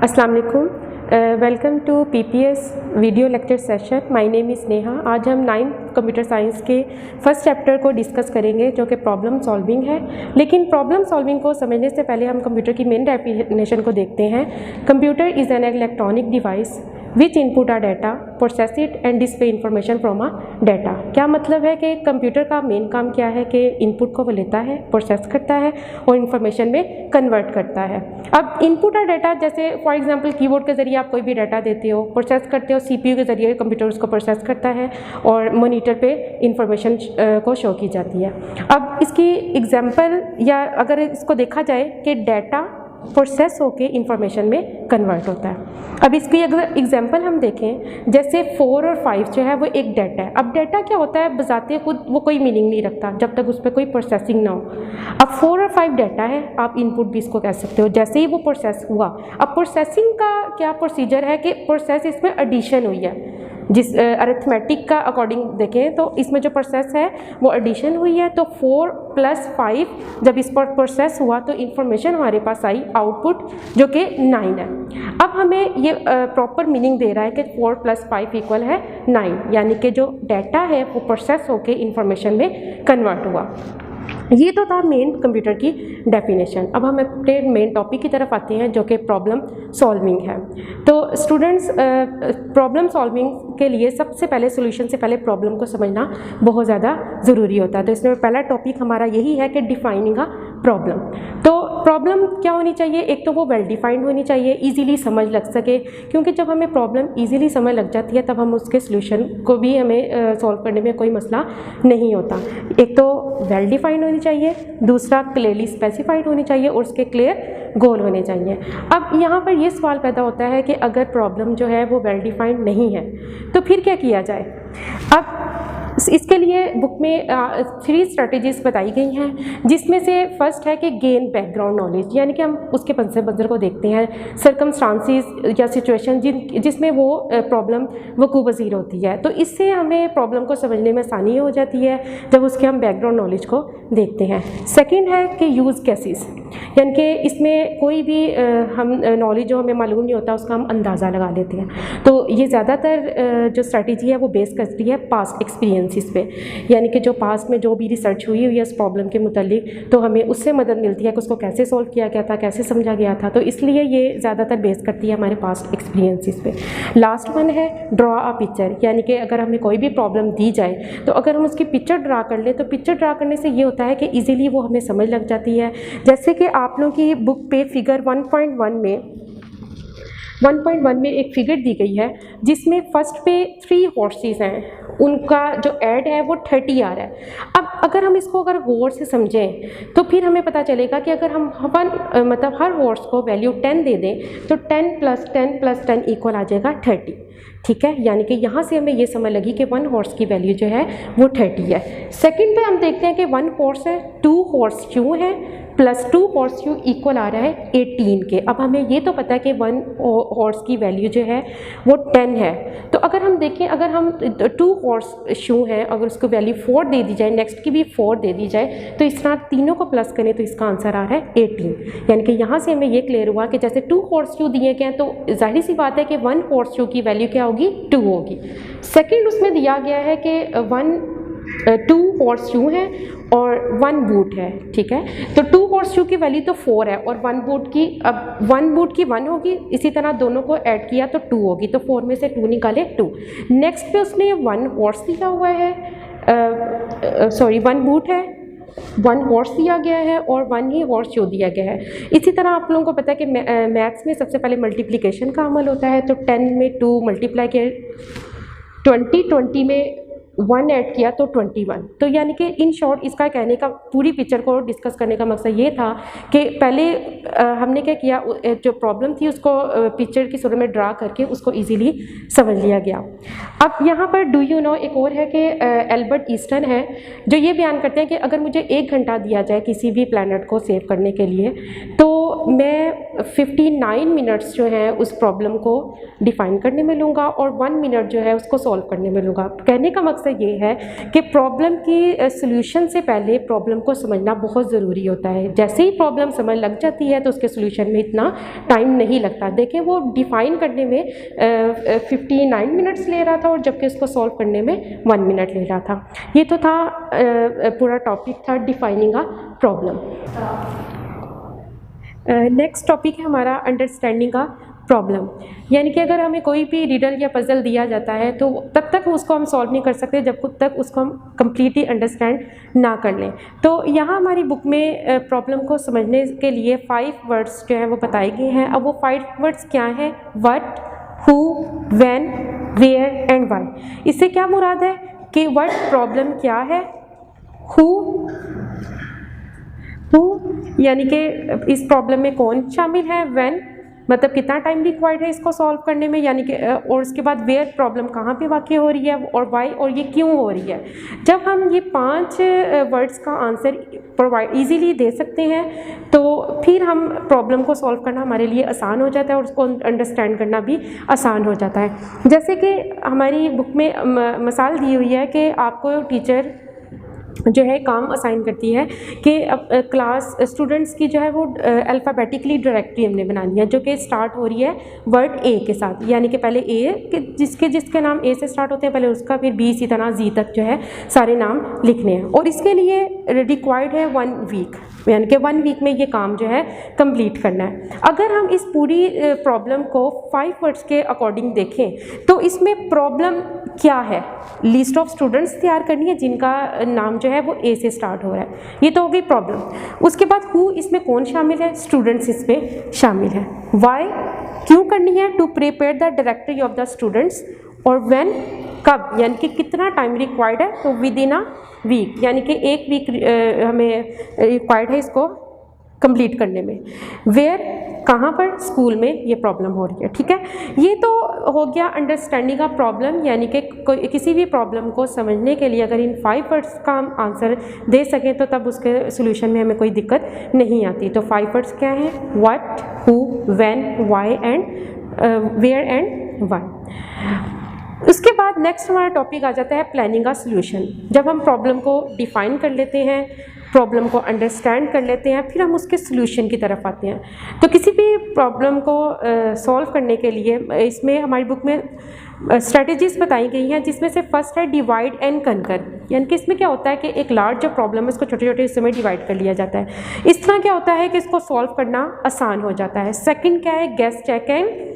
अस्सलाम वालेकुम, welcome to PPS video lecture session. My name is Neha. आज हम 9th कंप्यूटर साइंस के फर्स्ट चैप्टर को डिस्कस करेंगे जो कि प्रॉब्लम सॉल्विंग है। लेकिन प्रॉब्लम सॉल्विंग को समझने से पहले हम कंप्यूटर की मेन डेफिनेशन को देखते हैं। Computer is an electronic device which input a data, process it and display information from a data. क्या मतलब है कि कंप्यूटर का मेन काम क्या है कि इनपुट को वो लेता है, प्रोसेस करता है और इन्फॉर्मेशन में कन्वर्ट करता है। अब इनपुट आ डाटा जैसे फॉर एग्जांपल कीबोर्ड के ज़रिए आप कोई भी डाटा देते हो, प्रोसेस करते हो, सीपीयू के ज़रिए कंप्यूटर उसको प्रोसेस करता है और मॉनिटर पे इंफॉर्मेशन को शो की जाती है। अब इसकी एग्जांपल या अगर इसको देखा जाए कि डाटा प्रोसेस होके इंफॉर्मेशन में कन्वर्ट होता है। अब इसकी अगर एग्जांपल हम देखें जैसे 4 और 5 जो है वो एक डाटा है। अब डाटा क्या होता है, बजाते खुद वो कोई मीनिंग नहीं रखता जब तक उस पर कोई प्रोसेसिंग ना हो। अब 4 और 5 डाटा है, आप इनपुट भी इसको कह सकते हो। जैसे ही वो प्रोसेस हुआ, अब प्रोसेसिंग का क्या प्रोसीजर है कि प्रोसेस इसमें एडिशन हुई है। जिस अरिथमेटिक का अकॉर्डिंग देखें तो इसमें जो प्रोसेस है वो एडिशन हुई है। तो 4 + 5 जब इस पर प्रोसेस हुआ तो इंफॉर्मेशन हमारे पास आई आउटपुट जो कि 9 है। अब हमें ये प्रॉपर मीनिंग दे रहा है कि 4 + 5 = 9, यानी कि जो डाटा है वो प्रोसेस होके इंफॉर्मेशन में कन्वर्ट हुआ। ये तो था मेन कंप्यूटर की डेफिनेशन। अब हम अपने मेन टॉपिक की तरफ आते हैं जो कि प्रॉब्लम सॉल्विंग है। तो स्टूडेंट्स, प्रॉब्लम सॉल्विंग के लिए सबसे पहले सोल्यूशन से पहले प्रॉब्लम को समझना बहुत ज़्यादा ज़रूरी होता है। तो इसमें पहला टॉपिक हमारा यही है कि डिफाइनिंग अ प्रॉब्लम। तो प्रॉब्लम क्या होनी चाहिए, एक तो वो वेल डिफाइंड होनी चाहिए, ईजीली समझ लग सके, क्योंकि जब हमें प्रॉब्लम ईजीली समझ लग जाती है तब हम उसके सोल्यूशन को भी हमें सॉल्व करने में कोई मसला नहीं होता। एक तो वेल डिफाइंड होनी चाहिए, दूसरा क्लियरली स्पेसिफाइड होनी चाहिए और उसके क्लियर गोल होने चाहिए। अब यहाँ पर ये सवाल पैदा होता है कि अगर प्रॉब्लम जो है वो वेल डिफाइंड नहीं है तो फिर क्या किया जाए। अब इसके लिए बुक में 3 स्ट्रेटजीज बताई गई हैं, जिसमें से फर्स्ट है कि गेन बैकग्राउंड नॉलेज, यानी कि हम उसके पस मंज़र को देखते हैं, सर्कमस्टांसिस या सिचुएशन जिसमें वो प्रॉब्लम वकूअ पज़ीर होती है। तो इससे हमें प्रॉब्लम को समझने में आसानी हो जाती है जब उसके हम बैकग्राउंड नॉलेज को देखते हैं। सेकेंड है कि यूज़ केसेस, यानी कि इसमें कोई भी हम नॉलेज जो हमें मालूम नहीं होता उसका हम अंदाज़ा लगा लेते हैं। तो ये ज़्यादातर जो स्ट्रैटेजी है वो बेस करती है पास्ट एक्सपीरियंसिस पे, यानी कि जो पास्ट में जो भी रिसर्च हुई है इस प्रॉब्लम के मुतालिक, तो हमें उससे मदद मिलती है कि उसको कैसे सॉल्व किया गया था, कैसे समझा गया था। तो इसलिए ये ज़्यादातर बेस करती है हमारे पास्ट एक्सपीरियंसिस पे। लास्ट वन है ड्रॉ अ पिक्चर, यानी कि अगर हमें कोई भी प्रॉब्लम दी जाए तो अगर हम उसकी पिक्चर ड्रा कर लें तो पिक्चर ड्रा करने से ये होता है कि ईजिली वो हमें समझ लग जाती है। जैसे कि आप लोगों की बुक पे फिगर 1.1 में एक फिगर दी गई है जिसमें फर्स्ट पे 3 हॉर्सेस हैं, उनका जो ऐड है वो 30 आ रहा है। अब अगर हम इसको अगर गौर से समझें तो फिर हमें पता चलेगा कि अगर हम मतलब हर हॉर्स को वैल्यू 10 दे दें तो 10 + 10 + 10 = आ जाएगा 30। ठीक है, यानी कि यहाँ से हमें ये समझ लगी कि 1 हॉर्स की वैल्यू जो है वो 30 है। सेकंड पे हम देखते हैं कि 1 हॉर्स है, 2 हॉर्स क्यों है +2 हॉर्स क्यों = आ रहा है 18 के। अब हमें ये तो पता है कि 1 हॉर्स की वैल्यू जो है वो 10 है। तो अगर हम देखें, अगर हम 2 हॉर्स शू हैं, अगर उसको वैल्यू 4 दे दी जाए, नेक्स्ट की भी 4 दे दी जाए, तो इस तरह तीनों को प्लस करें तो इसका आंसर आ रहा है 18। यानी कि यहाँ से हमें ये क्लियर हुआ कि जैसे 2 हॉर्स शू दिए गए हैं तो जाहिर सी बात है कि 1 हॉर्स शू की वैल्यू क्या होगी, 2 होगी। सेकेंड उसमें दिया गया है कि 2 हॉर्स शू है और 1 बूट है। ठीक है, तो 2 हॉर्स शू की वैल्यू तो 4 है और 1 बूट की, अब 1 बूट की 1 होगी, इसी तरह दोनों को ऐड किया तो 2 होगी, तो 4 में से 2 निकाले 2। नेक्स्ट पे उसने 1 हॉर्स दिया हुआ है, 1 बूट है, 1 हॉर्स दिया गया है और 1 ही हॉर्स शो दिया गया है। इसी तरह आप लोगों को पता है कि मैथ्स में सबसे पहले मल्टीप्लिकेशन का अमल होता है। तो 10 में 2 मल्टीप्लाई किया, 20 में 1 ऐड किया तो 21। तो यानी कि इन शॉर्ट इसका कहने का, पूरी पिक्चर को डिस्कस करने का मकसद ये था कि पहले हमने क्या किया, जो प्रॉब्लम थी उसको पिक्चर की सूरत में ड्रा करके उसको इजीली समझ लिया गया। अब यहाँ पर डू यू नो एक और है कि एल्बर्ट ईस्टन है जो ये बयान करते हैं कि अगर मुझे 1 घंटा दिया जाए किसी भी प्लैनेट को सेव करने के लिए तो मैं 59 मिनट्स जो है उस प्रॉब्लम को डिफ़ाइन करने में लूँगा और 1 मिनट जो है उसको सॉल्व करने में लूँगा। कहने का मकसद ये है कि प्रॉब्लम की सॉल्यूशन से पहले प्रॉब्लम को समझना बहुत ज़रूरी होता है। जैसे ही प्रॉब्लम समझ लग जाती है तो उसके सॉल्यूशन में इतना टाइम नहीं लगता। देखिए वो डिफ़ाइन करने में 59 मिनट्स ले रहा था और जबकि उसको सॉल्व करने में 1 मिनट ले रहा था। ये तो था पूरा टॉपिक था defining a problem. Next topic है हमारा अंडरस्टैंडिंग अ प्रॉब्लम, यानी कि अगर हमें कोई भी रिडल या पजल दिया जाता है तो तब तक उसको हम सॉल्व नहीं कर सकते जब तक उसको हम कम्प्लीटली अंडरस्टैंड ना कर लें। तो यहाँ हमारी बुक में प्रॉब्लम को समझने के लिए 5 वर्ड्स जो हैं वो बताए गए हैं। अब वो 5 वर्ड्स क्या हैं? What, who, when, where and why. इससे क्या मुराद है कि व्हाट प्रॉब्लम क्या है, हु यानी कि इस प्रॉब्लम में कौन शामिल है, व्हेन मतलब कितना टाइम रिक्वायर्ड है इसको सॉल्व करने में, यानी कि और उसके बाद वेयर प्रॉब्लम कहाँ पे वाक़ई हो रही है और वाई और ये क्यों हो रही है। जब हम ये 5 वर्ड्स का आंसर प्रोवाइड ईजीली दे सकते हैं तो फिर हम प्रॉब्लम को सॉल्व करना हमारे लिए आसान हो जाता है और उसको अंडरस्टैंड करना भी आसान हो जाता है। जैसे कि हमारी बुक में मिसाल दी हुई है कि आपको टीचर जो है काम असाइन करती है कि अब क्लास स्टूडेंट्स की जो है वो अल्फ़ाबेटिकली डायरेक्टरी हमने बनानी है जो कि स्टार्ट हो रही है वर्ड ए के साथ, यानी कि पहले ए के जिसके नाम ए से स्टार्ट होते हैं पहले उसका, फिर बी, इसी तरह जी तक जो है सारे नाम लिखने हैं। और इसके लिए रिक्वायर्ड है 1 वीक, यानी कि 1 वीक में ये काम जो है कंप्लीट करना है। अगर हम इस पूरी प्रॉब्लम को 5 वर्ड्स के अकॉर्डिंग देखें तो इसमें प्रॉब्लम क्या है? लिस्ट ऑफ स्टूडेंट्स तैयार करनी है जिनका नाम जो है वो ए से स्टार्ट हो रहा है, ये तो हो गई प्रॉब्लम। उसके बाद हु, इसमें कौन शामिल है? स्टूडेंट्स इसमें शामिल है। वाई, क्यों करनी है? To prepare the directory of the students. और व्हेन, कब, यानी कि कितना टाइम रिक्वायर्ड है? तो विद इन अ वीक, यानी कि 1 वीक हमें रिक्वायर्ड है इसको कंप्लीट करने में। वेयर, कहाँ पर? स्कूल में ये प्रॉब्लम हो रही है। ठीक है, ये तो हो गया अंडरस्टैंडिंग का प्रॉब्लम, यानी कि किसी भी प्रॉब्लम को समझने के लिए अगर इन 5 वर्ड्स का हम आंसर दे सकें तो तब उसके सोल्यूशन में हमें कोई दिक्कत नहीं आती। तो 5 वर्ड्स क्या हैं? What, who, when, why and where and why. उसके बाद नेक्स्ट हमारा टॉपिक आ जाता है प्लानिंग का सोल्यूशन। जब हम प्रॉब्लम को डिफाइन कर लेते हैं, प्रॉब्लम को अंडरस्टैंड कर लेते हैं, फिर हम उसके सोल्यूशन की तरफ आते हैं। तो किसी भी प्रॉब्लम को सॉल्व करने के लिए इसमें हमारी बुक में स्ट्रेटजीज बताई गई हैं, जिसमें से फर्स्ट है डिवाइड एंड कनकर, यानी कि इसमें क्या होता है कि एक लार्ज जो प्रॉब्लम है उसको छोटे छोटे हिस्सों में डिवाइड कर लिया जाता है। इस तरह क्या होता है कि इसको सॉल्व करना आसान हो जाता है। सेकंड क्या है? Guess, check and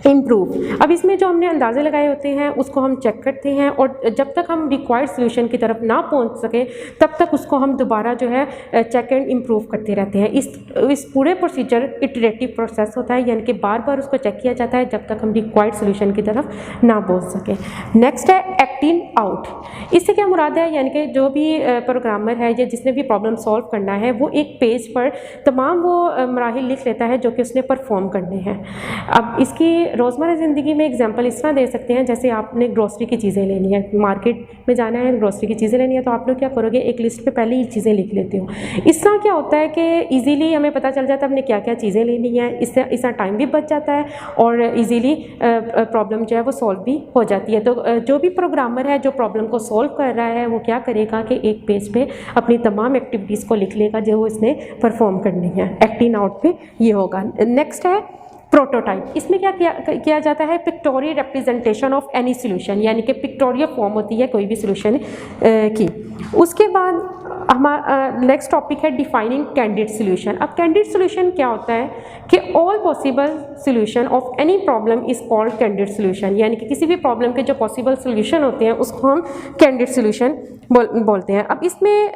improve. अब इसमें जो हमने अंदाजे लगाए होते हैं उसको हम चेक करते हैं और जब तक हम रिक्वायर्ड सोल्यूशन की तरफ ना पहुंच सकें तब तक उसको हम दोबारा जो है चेक एंड इम्प्रूव करते रहते हैं। इस पूरे प्रोसीजर इटरेटिव प्रोसेस होता है, यानी कि बार बार उसको चेक किया जाता है जब तक हम रिक्वायर्ड सोल्यूशन की तरफ ना पहुंच सकें। नेक्स्ट है एक्टिंग आउट। इससे क्या मुराद है? यानी कि जो भी प्रोग्रामर है या जिसने भी प्रॉब्लम सॉल्व करना है वो एक पेज पर तमाम वो मराहिल लिख लेता है जो कि उसने परफॉर्म करने हैं। अब इसकी रोज़मर्रा ज़िंदगी में एग्जांपल इस तरह दे सकते हैं, जैसे आपने ग्रोसरी की चीज़ें लेनी है, मार्केट में जाना है, ग्रोसरी की चीज़ें लेनी है, तो आप लोग क्या करोगे? एक लिस्ट पे पहले ही चीज़ें लिख लेते हो। इस तरह क्या होता है कि इजीली हमें पता चल जाता है हमने क्या क्या चीज़ें लेनी है, इससे टाइम भी बच जाता है और इजीली प्रॉब्लम जो है वो सॉल्व भी हो जाती है। तो जो भी प्रोग्रामर है जो प्रॉब्लम को सॉल्व कर रहा है वो क्या करेगा कि एक पेज पे अपनी तमाम एक्टिविटीज़ को लिख लेगा जो इसने परफॉर्म करनी है। एक्टिंग आउट पे ये होगा। नेक्स्ट है प्रोटोटाइप। इसमें क्या किया जाता है? Pictorial representation of any solution, यानी कि पिक्टोरियल फॉर्म होती है कोई भी सोल्यूशन की। उसके बाद हमारा नेक्स्ट टॉपिक है डिफाइनिंग कैंडिडेट सोल्यूशन। अब कैंडिडेट सोल्यूशन क्या होता है कि all possible solution of any problem is called candidate solution, यानी कि किसी भी प्रॉब्लम के जो पॉसिबल सोल्यूशन होते हैं उसको हम कैंडिडेट सोल्यूशन बोलते हैं। अब इसमें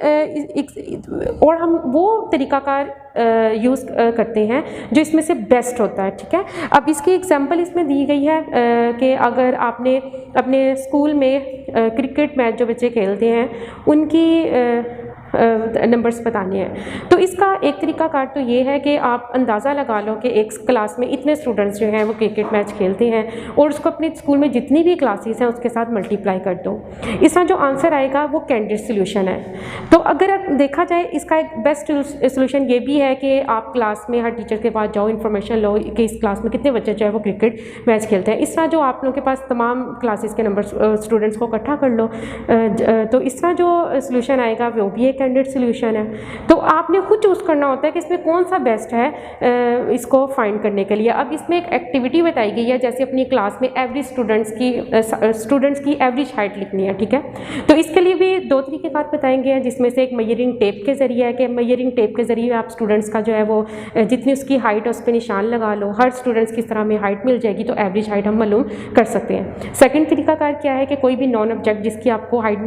और हम वो तरीकाकार यूज़ करते हैं जो इसमें से बेस्ट होता है। ठीक है, अब इसकी एग्जांपल इसमें दी गई है कि अगर आपने अपने स्कूल में क्रिकेट मैच जो बच्चे खेलते हैं उनकी नंबर्स बताने हैं। तो इसका एक तरीकाकार तो ये है कि आप अंदाज़ा लगा लो कि एक क्लास में इतने स्टूडेंट्स जो हैं वो क्रिकेट मैच खेलते हैं और उसको अपने स्कूल में जितनी भी क्लासेस हैं उसके साथ मल्टीप्लाई कर दो। इसका जो आंसर आएगा वो कैंडिडेट सोल्यूशन है। तो अगर देखा जाए इसका एक बेस्ट सोल्यूशन ये भी है कि आप क्लास में हर टीचर के पास जाओ, इन्फॉर्मेशन लो कि इस क्लास में कितने बच्चे जो है वो क्रिकेट मैच खेलते हैं। इस तरह जो आप लोगों के पास तमाम क्लासेस के नंबर स्टूडेंट्स को इकट्ठा कर लो, तो इस तरह जो सोल्यूशन आएगा वो भी एक कैंडिडेट सोल्यूशन है। तो आपने खुद चूज़ करना होता है कि इसमें कौन सा बेस्ट है इसको फाइंड करने के लिए। अब इसमें एक एक्टिविटी बताई गई है, जैसे अपनी क्लास में एवरेज स्टूडेंट्स की एवरेज हाइट लिखनी है, ठीक है। तो इसके लिए भी दो तरीक़ेकार बताएंगे हैं, जिसमें से एक मेजरिंग टेप के ज़रिए है कि मेजरिंग टेप के ज़रिए आप स्टूडेंट्स का जो है वो जितनी उसकी हाइट है उस पर निशान लगा लो, हर स्टूडेंट्स की तरह में हाइट मिल जाएगी तो एवरेज हाइट हम मालूम कर सकते हैं। सेकंड तरीकाकार क्या है कि कोई भी नॉन ऑब्जेक्ट जिसकी आपको हाइट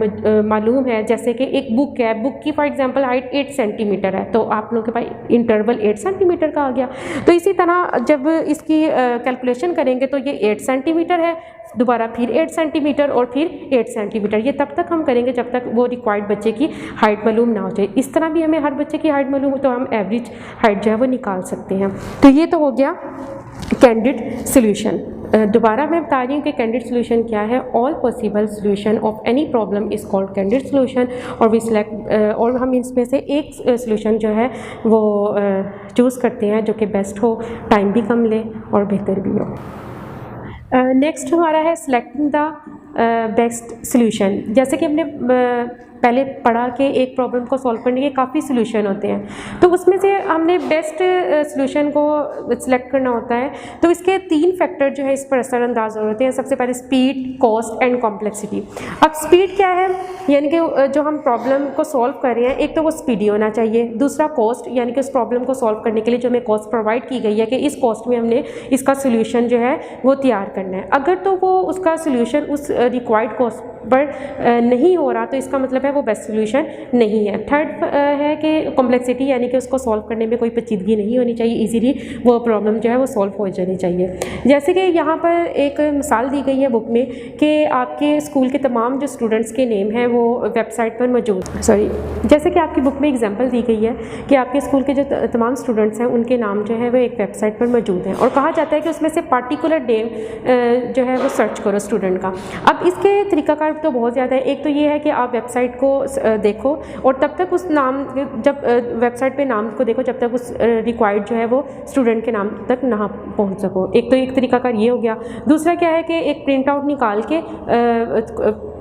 मालूम है, जैसे कि एक बुक है, बुक की फॉर एग्जांपल हाइट 8 सेंटीमीटर है, तो आप लोगों के पास इंटरवल 8 सेंटीमीटर का आ गया। तो इसी तरह जब इसकी कैलकुलेशन करेंगे तो ये 8 सेंटीमीटर है, दोबारा फिर 8 सेंटीमीटर और फिर 8 सेंटीमीटर, ये तब तक हम करेंगे जब तक वो रिक्वायर्ड बच्चे की हाइट मालूम ना हो जाए। इस तरह भी हमें हर बच्चे की हाइट मालूम हो तो हम एवरेज हाइट जो है वो निकाल सकते हैं। तो ये तो हो गया कैंडिडेट सोल्यूशन। दोबारा मैं बता रही हूँ कि कैंडिडेट सोल्यूशन क्या है। All possible solution of any problem is called candidate solution, और वी सिलेक्ट और हम इसमें से एक सोल्यूशन जो है वो चूज़ करते हैं जो कि बेस्ट हो, टाइम भी कम ले और बेहतर भी हो। नेक्स्ट हमारा है सिलेक्टिंग द बेस्ट सोल्यूशन। जैसे कि हमने पहले पढ़ा कि एक प्रॉब्लम को सॉल्व करने के काफ़ी सोल्यूशन होते हैं, तो उसमें से हमने बेस्ट सोल्यूशन को सिलेक्ट करना होता है। तो इसके 3 फैक्टर जो है इस पर असरअंदाज होते हैं। सबसे पहले स्पीड, कॉस्ट एंड कॉम्प्लेक्सिटी। अब स्पीड क्या है, यानी कि जो हम प्रॉब्लम को सॉल्व कर रहे हैं, एक तो वो स्पीडी होना चाहिए। दूसरा कॉस्ट, यानी कि उस प्रॉब्लम को सॉल्व करने के लिए जो हमें कॉस्ट प्रोवाइड की गई है कि इस कॉस्ट में हमने इसका सोल्यूशन जो है वो तैयार करना है। अगर तो वो उसका सोल्यूशन उस रिक्वायर्ड कॉस्ट पर नहीं हो रहा तो इसका मतलब है वो बेस्ट सोल्यूशन नहीं है। थर्ड है कि कॉम्प्लेक्सिटी, यानी कि उसको सॉल्व करने में कोई पेचीदगी नहीं होनी चाहिए, इजीली वो प्रॉब्लम जो है वो सॉल्व हो जानी चाहिए। जैसे कि यहाँ पर एक मिसाल दी गई है बुक में कि आपके स्कूल के तमाम जो स्टूडेंट्स के नेम हैं वो वेबसाइट पर मौजूद, जैसे कि आपकी बुक में एग्जाम्पल दी गई है कि आपके स्कूल के जो तमाम स्टूडेंट्स हैं उनके नाम जो है वो एक वेबसाइट पर मौजूद हैं, और कहा जाता है कि उसमें से पार्टिकुलर नेम जो है वो सर्च करो स्टूडेंट का। अब इसके तरीकाकार तो बहुत ज़्यादा है। एक तो ये है कि आप वेबसाइट को देखो और तब तक उस नाम, जब वेबसाइट पे नाम को देखो जब तक उस रिक्वायर्ड जो है वो स्टूडेंट के नाम तक ना पहुंच सको। एक तो एक तरीका कार ये हो गया। दूसरा क्या है कि एक प्रिंट आउट निकाल के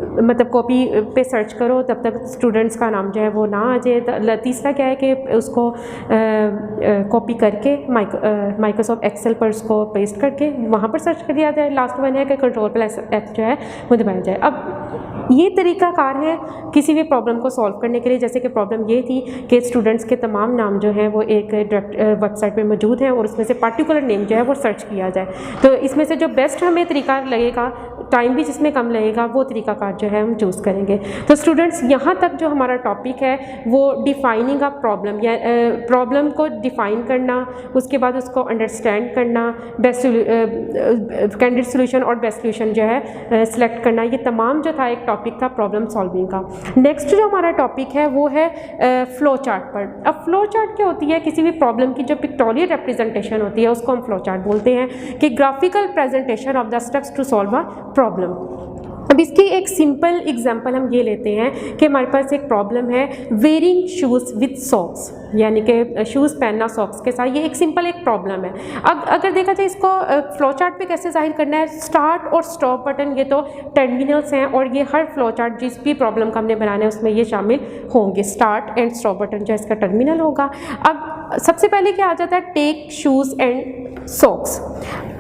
मतलब कॉपी पे सर्च करो तब तक स्टूडेंट्स का नाम जो है वो ना आ जाए। तीसरा क्या है कि उसको कॉपी करके माइक्रोसॉफ्ट एक्सेल पर उसको पेस्ट करके वहाँ पर सर्च कर दिया जाए। लास्ट वन है कि कंट्रोल प्लस एफ जो है वो दबाया जाए। अब ये तरीकाकार है किसी भी प्रॉब्लम को सॉल्व करने के लिए। जैसे कि प्रॉब्लम ये थी कि स्टूडेंट्स के तमाम नाम जो हैं वो एक डायरेक्ट वेबसाइट पे मौजूद हैं और उसमें से पार्टिकुलर नेम जो है वो सर्च किया जाए। तो इसमें से जो बेस्ट हमें तरीका लगेगा, टाइम भी जिसमें कम लगेगा, वो तरीकाकार जो है हम चूज़ करेंगे। तो स्टूडेंट्स यहाँ तक जो हमारा टॉपिक है वो डिफाइनिंग अ प्रॉब्लम, या प्रॉब्लम को डिफ़ाइन करना, उसके बाद उसको अंडरस्टैंड करना, बेस्ट कैंडिडेट सोल्यूशन और बेस्ट सोल्यूशन जो है सिलेक्ट करना, ये तमाम जो था एक टॉपिक था प्रॉब्लम सॉल्विंग का। नेक्स्ट जो हमारा टॉपिक है वो है फ्लो चार्ट पर। अब फ्लो चार्ट क्या होती है? किसी भी प्रॉब्लम की जो पिक्टोरियल रिप्रेजेंटेशन होती है उसको हम फ्लो चार्ट बोलते हैं, कि graphical presentation of the steps to solve a problem. अब इसकी एक सिंपल एग्जांपल हम ये लेते हैं कि हमारे पास एक प्रॉब्लम है वेयरिंग शूज़ विद सॉक्स, यानी कि शूज़ पहनना सॉक्स के साथ। ये एक सिंपल एक प्रॉब्लम है। अब अगर देखा जाए इसको फ्लो चार्ट पे कैसे जाहिर करना है, स्टार्ट और स्टॉप बटन ये तो टर्मिनल्स हैं और ये हर फ्लो चार्ट जिस भी प्रॉब्लम का हमने बनाना है उसमें ये शामिल होंगे। स्टार्ट एंड स्टॉप बटन जो है इसका टर्मिनल होगा। अब सबसे पहले क्या आ जाता है, टेक शूज़ एंड सॉक्स,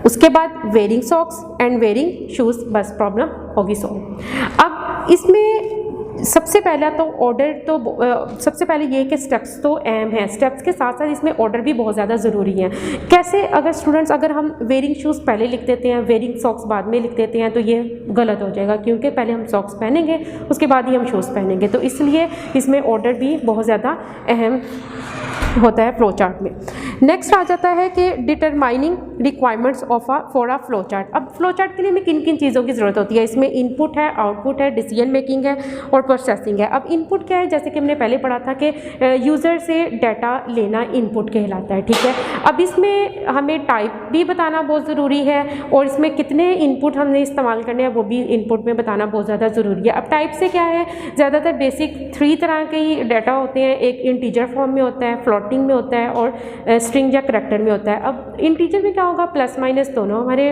उसके बाद wearing socks and wearing shoes, बस प्रॉब्लम होगी सॉल्व। अब इसमें सबसे पहला तो ऑर्डर तो सबसे पहले ये कि स्टेप्स तो अहम हैं, स्टेप्स के साथ साथ इसमें ऑर्डर भी बहुत ज़्यादा ज़रूरी है। कैसे? अगर स्टूडेंट्स अगर हम वेयरिंग शूज़ पहले लिख देते हैं, वेयरिंग सॉक्स बाद में लिख देते हैं तो ये गलत हो जाएगा, क्योंकि पहले हम सॉक्स पहनेंगे उसके बाद ही हम शूज़ पहनेंगे। तो इसलिए इसमें ऑर्डर भी बहुत ज़्यादा अहम होता है फ्लो चार्ट में। नेक्स्ट आ जाता है कि determining requirements for a flow chart. अब फ्लो चार्ट के लिए हमें किन किन चीज़ों की ज़रूरत होती है? इसमें इनपुट है, आउटपुट है, डिसीजन मेकिंग है और प्रोसेसिंग है। अब इनपुट क्या है? जैसे कि हमने पहले पढ़ा था कि यूज़र से डाटा लेना इनपुट कहलाता है, ठीक है। अब इसमें हमें टाइप भी बताना बहुत ज़रूरी है और इसमें कितने इनपुट हमने इस्तेमाल करने हैं वो भी इनपुट में बताना बहुत ज़्यादा ज़रूरी है। अब टाइप से क्या है? ज़्यादातर बेसिक 3 तरह के ही डाटा होते हैं। एक इंटीजर फॉर्म में होता है, फ्लोटिंग में होता है और स्ट्रिंग या करैक्टर में होता है। अब इंटीजर में क्या होगा? प्लस माइनस दोनों हमारे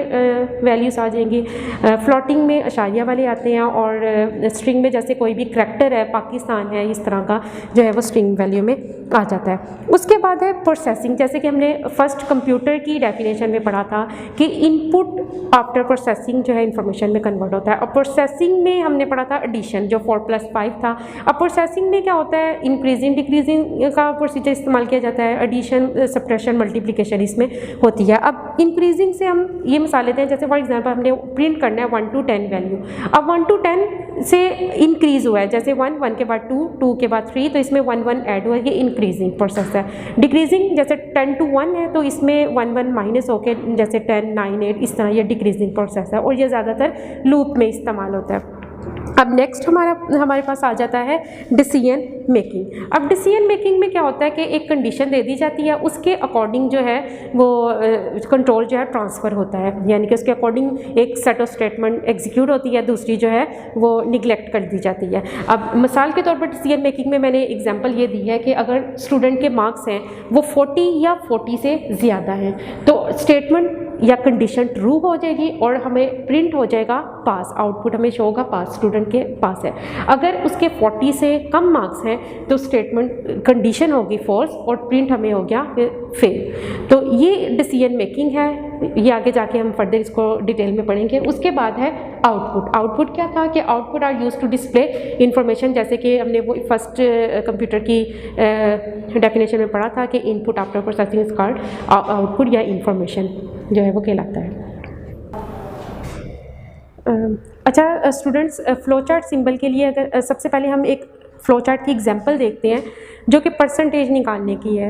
वैल्यूज़ आ जाएंगी। फ्लोटिंग में अशारिया वाले आते हैं और स्ट्रिंग में जैसे कोई भी करैक्टर है, पाकिस्तान है, इस तरह का जो है वो स्ट्रिंग वैल्यू में आ जाता है। उसके बाद है प्रोसेसिंग। जैसे कि हमने फर्स्ट कंप्यूटर की डेफिनेशन में पढ़ा था कि इनपुट आफ्टर प्रोसेसिंग जो है इंफॉर्मेशन में कन्वर्ट होता है। और प्रोसेसिंग में हमने पढ़ा था एडिशन जो 4+5 था। अब प्रोसेसिंग में क्या होता है? इंक्रीजिंग डिक्रीजिंग का प्रोसीजर इस्तेमाल किया जाता है। एडिशन, सब्ट्रैक्शन, मल्टीप्लिकेशन इसमें होती है। अब इंक्रीजिंग से हम ये मिसाल लेते हैं, जैसे फॉर एग्जांपल हमने प्रिंट करना है 1 to 10 वैल्यू। अब 1 to 10 से इंक्रीज हुआ है, जैसे 1 के बाद 2 के बाद 3, तो इसमें 1 ऐड हुआ है, ये इंक्रीजिंग प्रोसेस है। डिक्रीजिंग जैसे 10 to 1 है तो इसमें 1 माइनस होके जैसे 10, 9, 8 इस तरह ये डिक्रीजिंग प्रोसेस है और ये ज़्यादातर लूप में इस्तेमाल होता है। अब नेक्स्ट हमारे पास आ जाता है डिसीजन मेकिंग। अब डिसीजन मेकिंग में क्या होता है कि एक कंडीशन दे दी जाती है, उसके अकॉर्डिंग जो है वो कंट्रोल जो है ट्रांसफ़र होता है, यानी कि उसके अकॉर्डिंग एक सेट ऑफ स्टेटमेंट एग्जीक्यूट होती है, दूसरी जो है वो निगलेक्ट कर दी जाती है। अब मिसाल के तौर पर डिसीजन मेकिंग में मैंने एग्जांपल ये दी है कि अगर स्टूडेंट के मार्क्स हैं वो 40 या 40 से ज़्यादा हैं तो स्टेटमेंट या कंडीशन ट्रू हो जाएगी और हमें प्रिंट हो जाएगा पास, आउटपुट हमें शो होगा पास, स्टूडेंट के पास है। अगर उसके 40 से कम मार्क्स हैं तो स्टेटमेंट कंडीशन होगी फॉल्स और प्रिंट हमें हो गया फेल। तो ये डिसीजन मेकिंग है, ये आगे जाके हम फर्दर इसको डिटेल में पढ़ेंगे। उसके बाद है आउटपुट। आउटपुट क्या था कि output are use to display information, जैसे कि हमने वो फर्स्ट कंप्यूटर की डेफिनेशन में पढ़ा था कि input after processing is called output या इंफॉर्मेशन जो है वो कहलाता है। अच्छा स्टूडेंट्स, फ्लो चार्ट सिंबल के लिए अगर सबसे पहले हम एक फ्लो चार्ट की एग्जांपल देखते हैं जो कि परसेंटेज निकालने की है।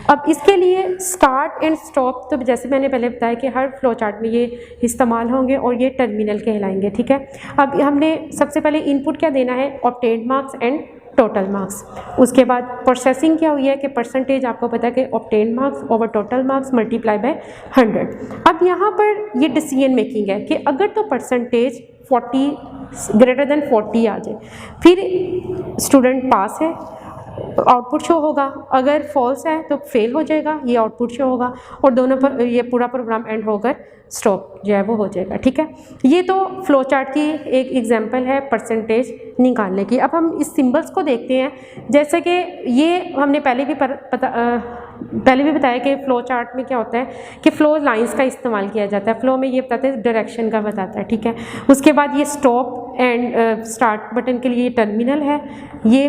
अब इसके लिए स्टार्ट एंड स्टॉप, तो जैसे मैंने पहले बताया कि हर फ्लो चार्ट में ये इस्तेमाल होंगे और ये टर्मिनल कहलाएंगे, ठीक है। अब हमने सबसे पहले इनपुट क्या देना है? Obtained marks and total marks. उसके बाद प्रोसेसिंग क्या हुई है कि परसेंटेज आपको पता है कि obtained marks over total marks multiply by 100। अब यहाँ पर ये डिसीजन मेकिंग है कि अगर तो परसेंटेज 40 ग्रेटर देन 40 आ जाए फिर स्टूडेंट पास है, आउटपुट शो होगा। अगर फॉल्स है तो फेल हो जाएगा, ये आउटपुट शो होगा और दोनों पर ये पूरा प्रोग्राम एंड होकर स्टॉप जो है वो हो जाएगा, ठीक है। ये तो फ्लो चार्ट की एक एग्जांपल है परसेंटेज निकालने की। अब हम इस सिंबल्स को देखते हैं, जैसे कि ये हमने पहले भी बताया कि फ़्लो चार्ट में क्या होता है कि फ़्लो लाइंस का इस्तेमाल किया जाता है। फ़्लो में ये बताते हैं डायरेक्शन का बताता है, ठीक है। उसके बाद ये स्टॉप एंड स्टार्ट बटन के लिए टर्मिनल है। ये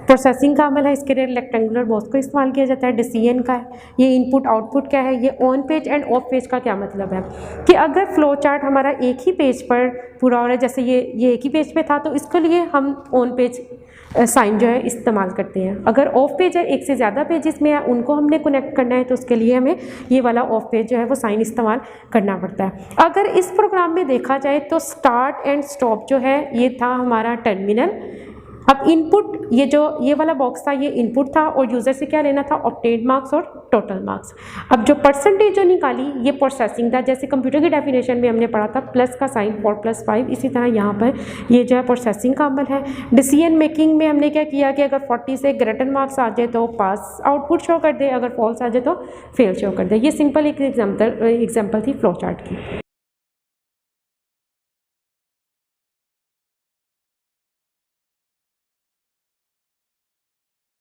प्रोसेसिंग का अमल है, इसके लिए रेक्टेंगुलर बॉक्स को इस्तेमाल किया जाता है। डिसीजन का है, ये इनपुट आउटपुट क्या है, ये on page end of page का क्या मतलब है कि अगर फ़्लो चार्ट हमारा एक ही पेज पर पूरा हो रहा है, जैसे ये एक ही पेज पे था तो इसके लिए हम ऑन पेज साइन जो है इस्तेमाल करते हैं। अगर ऑफ पेज है, एक से ज़्यादा पेजेस में है, उनको हमने कनेक्ट करना है तो उसके लिए हमें ये वाला ऑफ पेज जो है वो साइन इस्तेमाल करना पड़ता है। अगर इस प्रोग्राम में देखा जाए तो स्टार्ट एंड स्टॉप जो है ये था हमारा टर्मिनल। अब इनपुट ये वाला बॉक्स था, ये इनपुट था और यूज़र से क्या लेना था? ऑब्टेन्ड मार्क्स और टोटल मार्क्स। अब जो परसेंटेज जो निकाली ये प्रोसेसिंग था, जैसे कंप्यूटर की डेफिनेशन में हमने पढ़ा था प्लस का साइन 4+5, इसी तरह यहाँ पर ये जो है प्रोसेसिंग का अमल है। डिसीजन मेकिंग में हमने क्या किया कि अगर 40 से ग्रेटर मार्क्स आ जाए तो पास आउटपुट शो कर दे, अगर फॉल्स आ जाए तो फेल शो कर दे। ये सिंपल एक एग्जाम्पल थी फ्लो चार्ट की।